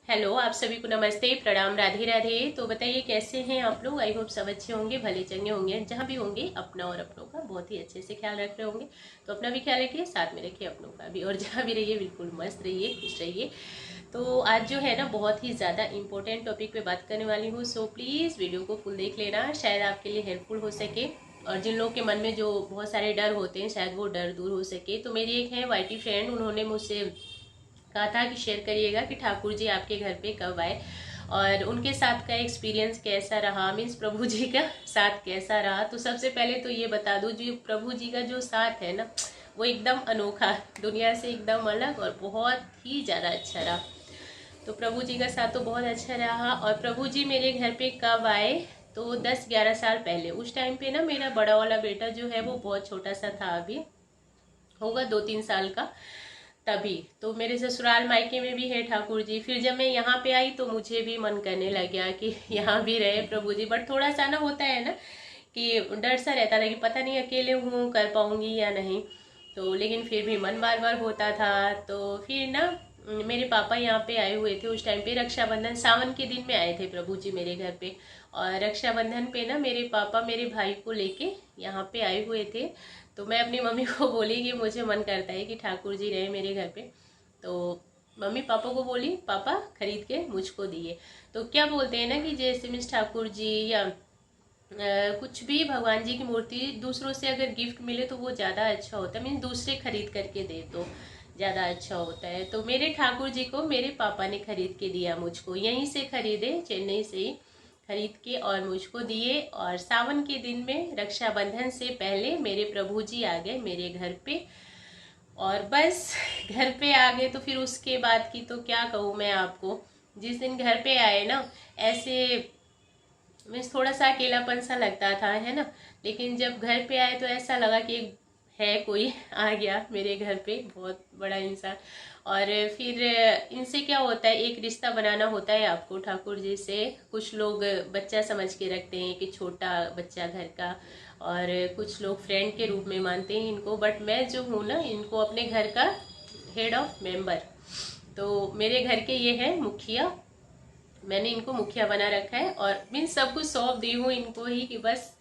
Hello, आप सभी को नमस्ते, प्रणाम, राधे राधे। तो बताइए कैसे हैं आप लोग। आई होप सब अच्छे होंगे, भले चंगे होंगे। जहाँ भी होंगे अपना और अपनों का बहुत ही अच्छे से ख्याल रख रहे होंगे। तो अपना भी ख्याल रखिए, साथ में रखिए अपनों का भी। और जहाँ भी रहिए बिल्कुल मस्त रहिए, खुश रहिए। तो आज जो है ना बहुत ही ज़्यादा इंपॉर्टेंट टॉपिक पे बात करने वाली हूँ। सो प्लीज़ वीडियो को फुल देख लेना, शायद आपके लिए हेल्पफुल हो सके। और जिन लोगों के मन में जो बहुत सारे डर होते हैं शायद वो डर दूर हो सके। तो मेरी एक है वाईटी फ्रेंड, उन्होंने मुझसे कहा था कि शेयर करिएगा कि ठाकुर जी आपके घर पे कब आए और उनके साथ का एक्सपीरियंस कैसा रहा, मीन्स प्रभु जी का साथ कैसा रहा। तो सबसे पहले तो ये बता दूं, जो प्रभु जी का जो साथ है ना वो एकदम अनोखा, दुनिया से एकदम अलग और बहुत ही ज़्यादा अच्छा रहा। तो प्रभु जी का साथ तो बहुत अच्छा रहा। और प्रभु जी मेरे घर पे कब आए, तो 10-11 साल पहले। उस टाइम पे ना मेरा बड़ा वाला बेटा जो है वो बहुत छोटा सा था, अभी होगा 2-3 साल का। तभी तो मेरे ससुराल मायके में भी है ठाकुर जी। फिर जब मैं यहाँ पे आई तो मुझे भी मन करने लग गया कि यहाँ भी रहे प्रभु जी। बट थोड़ा सा ना होता है ना कि डर सा रहता था कि पता नहीं अकेले हूँ कर पाऊंगी या नहीं। तो लेकिन फिर भी मन बार बार होता था। तो फिर ना मेरे पापा यहाँ पे आए हुए थे उस टाइम पे, रक्षाबंधन सावन के दिन में आए थे प्रभु जी मेरे घर पे। और रक्षाबंधन पे ना मेरे पापा मेरे भाई को लेके यहाँ पे आए हुए थे। तो मैं अपनी मम्मी को बोली कि मुझे मन करता है कि ठाकुर जी रहे मेरे घर पे। तो मम्मी पापा को बोली, पापा खरीद के मुझको दिए। तो क्या बोलते हैं ना कि जैसे मिस ठाकुर जी या कुछ भी भगवान जी की मूर्ति दूसरों से अगर गिफ्ट मिले तो वो ज़्यादा अच्छा होता है, मीन दूसरे खरीद करके दे तो ज़्यादा अच्छा होता है। तो मेरे ठाकुर जी को मेरे पापा ने खरीद के दिया, मुझको यहीं से खरीदे, चेन्नई से ही खरीद के और मुझको दिए। और सावन के दिन में रक्षाबंधन से पहले मेरे प्रभु जी आ गए मेरे घर पे। और बस घर पे आ गए तो फिर उसके बाद की तो क्या कहूँ मैं आपको। जिस दिन घर पे आए ना, ऐसे मीन्स थोड़ा सा अकेलापन सा लगता था, है ना। लेकिन जब घर पे आए तो ऐसा लगा कि है कोई आ गया मेरे घर पे, बहुत बड़ा इंसान। और फिर इनसे क्या होता है, एक रिश्ता बनाना होता है आपको ठाकुर जी से। कुछ लोग बच्चा समझ के रखते हैं कि छोटा बच्चा घर का, और कुछ लोग फ्रेंड के रूप में मानते हैं इनको। बट मैं जो हूँ ना, इनको अपने घर का हेड ऑफ मेंबर। तो मेरे घर के ये है मुखिया, मैंने इनको मुखिया बना रखा है। और मीन सब कुछ सौंप दी हूँ इनको ही कि बस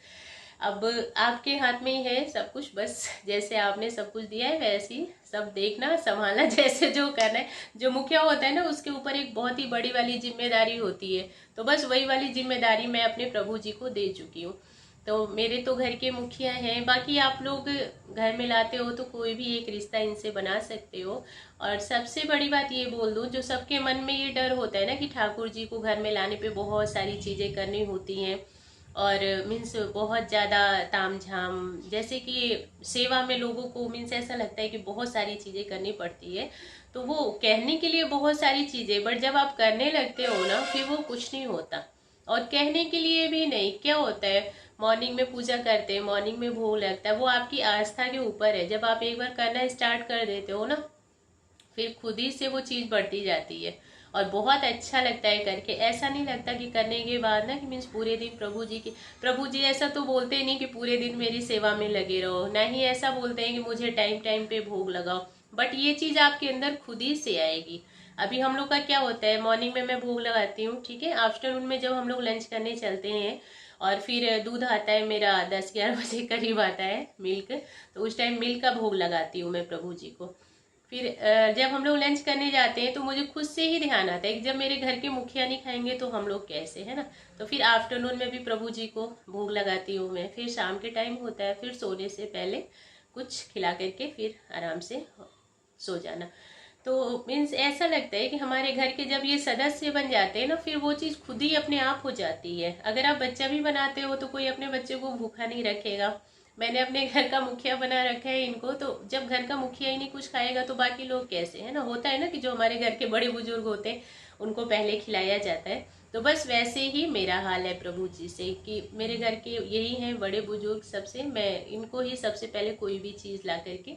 अब आपके हाथ में ही है सब कुछ। बस जैसे आपने सब कुछ दिया है वैसे ही सब देखना संभालना जैसे जो करना है। जो मुखिया होता है ना उसके ऊपर एक बहुत ही बड़ी वाली जिम्मेदारी होती है। तो बस वही वाली जिम्मेदारी मैं अपने प्रभु जी को दे चुकी हूँ। तो मेरे तो घर के मुखिया हैं। बाकी आप लोग घर में लाते हो तो कोई भी एक रिश्ता इनसे बना सकते हो। और सबसे बड़ी बात ये बोल दूं, जो सबके मन में ये डर होता है ना कि ठाकुर जी को घर में लाने पे बहुत सारी चीजें करनी होती हैं, और मीन्स बहुत ज़्यादा तामझाम, जैसे कि सेवा में लोगों को मीन्स ऐसा लगता है कि बहुत सारी चीज़ें करनी पड़ती है। तो वो कहने के लिए बहुत सारी चीज़ें, बट जब आप करने लगते हो ना फिर वो कुछ नहीं होता। और कहने के लिए भी नहीं, क्या होता है, मॉर्निंग में पूजा करते हैं, मॉर्निंग में भोग लगता है, वो आपकी आस्था के ऊपर है। जब आप एक बार करना स्टार्ट कर देते हो ना फिर खुद ही से वो चीज़ बढ़ती जाती है। और बहुत अच्छा लगता है करके, ऐसा नहीं लगता कि करने के बाद ना कि मीन्स पूरे दिन प्रभु जी की, प्रभु जी ऐसा तो बोलते ही नहीं कि पूरे दिन मेरी सेवा में लगे रहो, ना ही ऐसा बोलते हैं कि मुझे टाइम टाइम पे भोग लगाओ। बट ये चीज़ आपके अंदर खुद ही से आएगी। अभी हम लोग का क्या होता है, मॉर्निंग में मैं भोग लगाती हूँ, ठीक है। आफ्टरनून में जब हम लोग लंच करने चलते हैं और फिर दूध आता है मेरा 10-11 बजे करीब आता है, मिल्क। तो उस टाइम मिल्क का भोग लगाती हूँ मैं प्रभु जी को। फिर जब हम लोग लंच करने जाते हैं तो मुझे खुद से ही ध्यान आता है कि जब मेरे घर के मुखिया नहीं खाएंगे तो हम लोग कैसे, है ना। तो फिर आफ्टरनून में भी प्रभु जी को भोग लगाती हूँ मैं। फिर शाम के टाइम होता है, फिर सोने से पहले कुछ खिला करके फिर आराम से सो जाना। तो मीन्स ऐसा लगता है कि हमारे घर के जब ये सदस्य बन जाते हैं ना फिर वो चीज़ खुद ही अपने आप हो जाती है। अगर आप बच्चा भी बनाते हो तो कोई अपने बच्चे को भूखा नहीं रखेगा। मैंने अपने घर का मुखिया बना रखा है इनको। तो जब घर का मुखिया ही नहीं कुछ खाएगा तो बाकी लोग कैसे, है ना। होता है ना कि जो हमारे घर के बड़े बुजुर्ग होते हैं उनको पहले खिलाया जाता है। तो बस वैसे ही मेरा हाल है प्रभु जी से कि मेरे घर के यही हैं बड़े बुजुर्ग, सबसे मैं इनको ही सबसे पहले कोई भी चीज़ ला करके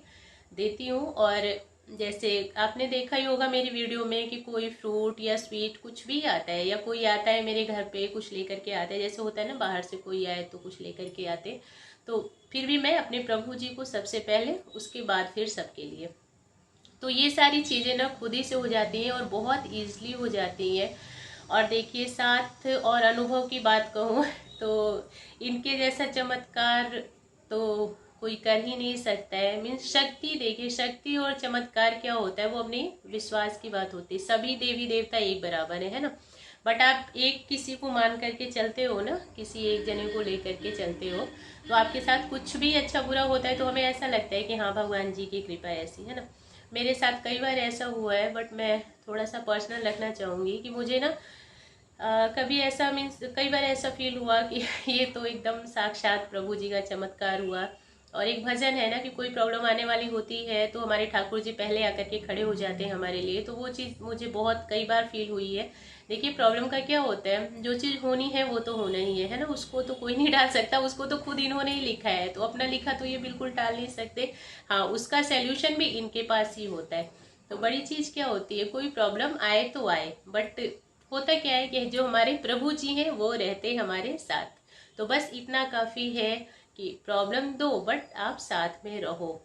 देती हूँ। और जैसे आपने देखा ही होगा मेरी वीडियो में कि कोई फ्रूट या स्वीट कुछ भी आता है, या कोई आता है मेरे घर पे कुछ लेकर के आता है, जैसे होता है ना बाहर से कोई आए तो कुछ लेकर के आते। तो फिर भी मैं अपने प्रभु जी को सबसे पहले, उसके बाद फिर सबके लिए। तो ये सारी चीज़ें ना खुद ही से हो जाती हैं और बहुत ईजिली हो जाती हैं। और देखिए साथ और अनुभव की बात कहूँ तो इनके जैसा चमत्कार तो कोई कर ही नहीं सकता है। मीन्स शक्ति, देखिए शक्ति और चमत्कार क्या होता है, वो अपने विश्वास की बात होती है। सभी देवी देवता एक बराबर है ना। बट आप एक किसी को मान करके चलते हो ना, किसी एक जने को लेकर के चलते हो, तो आपके साथ कुछ भी अच्छा बुरा होता है तो हमें ऐसा लगता है कि हाँ भगवान जी की कृपा ऐसी है ना। मेरे साथ कई बार ऐसा हुआ है, बट मैं थोड़ा सा पर्सनल रखना चाहूँगी कि मुझे ना कभी ऐसा मीन्स कई बार ऐसा फील हुआ कि ये तो एकदम साक्षात प्रभु जी का चमत्कार हुआ। और एक भजन है ना कि कोई प्रॉब्लम आने वाली होती है तो हमारे ठाकुर जी पहले आकर के खड़े हो जाते हैं हमारे लिए, तो वो चीज़ मुझे बहुत कई बार फील हुई है। देखिए प्रॉब्लम का क्या होता है, जो चीज़ होनी है वो तो होना ही है ना, उसको तो कोई नहीं डाल सकता, उसको तो खुद इन्होंने ही लिखा है, तो अपना लिखा तो ये बिल्कुल टाल नहीं सकते। हाँ, उसका सैल्यूशन भी इनके पास ही होता है। तो बड़ी चीज़ क्या होती है, कोई प्रॉब्लम आए तो आए, बट होता क्या है कि जो हमारे प्रभु जी हैं वो रहते हमारे साथ। तो बस इतना काफ़ी है कि प्रॉब्लम दो बट आप साथ में रहो।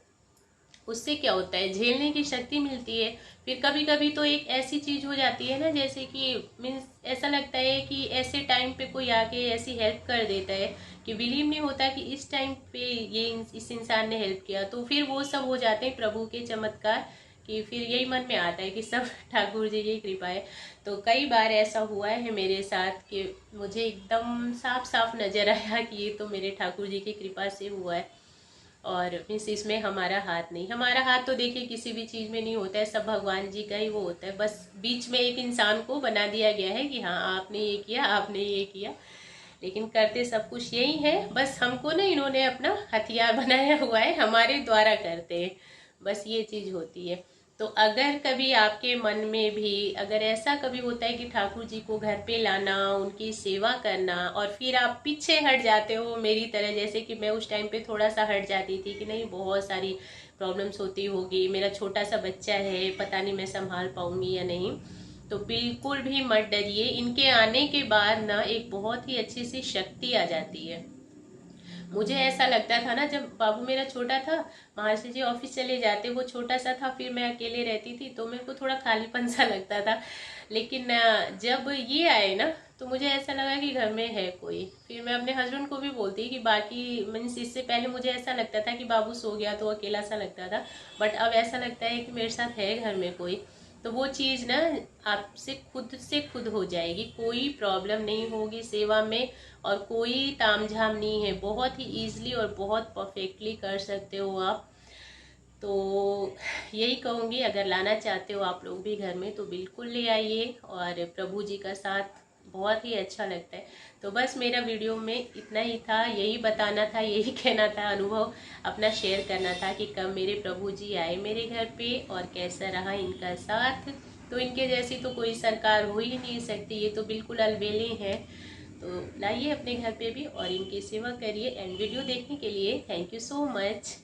उससे क्या होता है, झेलने की शक्ति मिलती है। फिर कभी कभी तो एक ऐसी चीज हो जाती है ना, जैसे कि मीन्स ऐसा लगता है कि ऐसे टाइम पे कोई आके ऐसी हेल्प कर देता है कि बिलीव नहीं होता कि इस टाइम पे ये इस इंसान ने हेल्प किया। तो फिर वो सब हो जाते हैं प्रभु के चमत्कार, कि फिर यही मन में आता है कि सब ठाकुर जी की कृपा है। तो कई बार ऐसा हुआ है मेरे साथ कि मुझे एकदम साफ साफ नजर आया कि ये तो मेरे ठाकुर जी की कृपा से हुआ है। और मीन्स इसमें हमारा हाथ नहीं, हमारा हाथ तो देखिए किसी भी चीज़ में नहीं होता है, सब भगवान जी का ही वो होता है। बस बीच में एक इंसान को बना दिया गया है कि हाँ आपने ये किया, आपने ये किया, लेकिन करते सब कुछ यही है। बस हमको ना इन्होंने अपना हथियार बनाया हुआ है, हमारे द्वारा करते हैं, बस ये चीज़ होती है। तो अगर कभी आपके मन में भी अगर ऐसा कभी होता है कि ठाकुर जी को घर पे लाना, उनकी सेवा करना, और फिर आप पीछे हट जाते हो मेरी तरह, जैसे कि मैं उस टाइम पे थोड़ा सा हट जाती थी कि नहीं बहुत सारी प्रॉब्लम्स होती होगी, मेरा छोटा सा बच्चा है, पता नहीं मैं संभाल पाऊंगी या नहीं, तो बिल्कुल भी मत डरिए। इनके आने के बाद ना एक बहुत ही अच्छी सी शक्ति आ जाती है। मुझे ऐसा लगता था ना, जब बाबू मेरा छोटा था, महर्षि जी ऑफिस चले जाते, वो छोटा सा था, फिर मैं अकेले रहती थी, तो मेरे को थोड़ा खालीपन सा लगता था। लेकिन जब ये आए ना तो मुझे ऐसा लगा कि घर में है कोई। फिर मैं अपने हस्बैंड को भी बोलती कि बाकी मीन्स इससे पहले मुझे ऐसा लगता था कि बाबू सो गया तो अकेला सा लगता था, बट अब ऐसा लगता है कि मेरे साथ है घर में कोई। तो वो चीज़ ना आपसे खुद हो जाएगी, कोई प्रॉब्लम नहीं होगी सेवा में, और कोई तामझाम नहीं है, बहुत ही ईजिली और बहुत परफेक्टली कर सकते हो आप। तो यही कहूँगी, अगर लाना चाहते हो आप लोग भी घर में तो बिल्कुल ले आइए, और प्रभु जी का साथ बहुत ही अच्छा लगता है। तो बस मेरा वीडियो में इतना ही था, यही बताना था, यही कहना था, अनुभव अपना शेयर करना था कि कब मेरे प्रभु जी आए मेरे घर पे और कैसा रहा इनका साथ। तो इनके जैसी तो कोई सरकार हो ही नहीं सकती, ये तो बिल्कुल अलबेले हैं। तो लाइए अपने घर पे भी और इनकी सेवा करिए। एंड वीडियो देखने के लिए थैंक यू सो मच।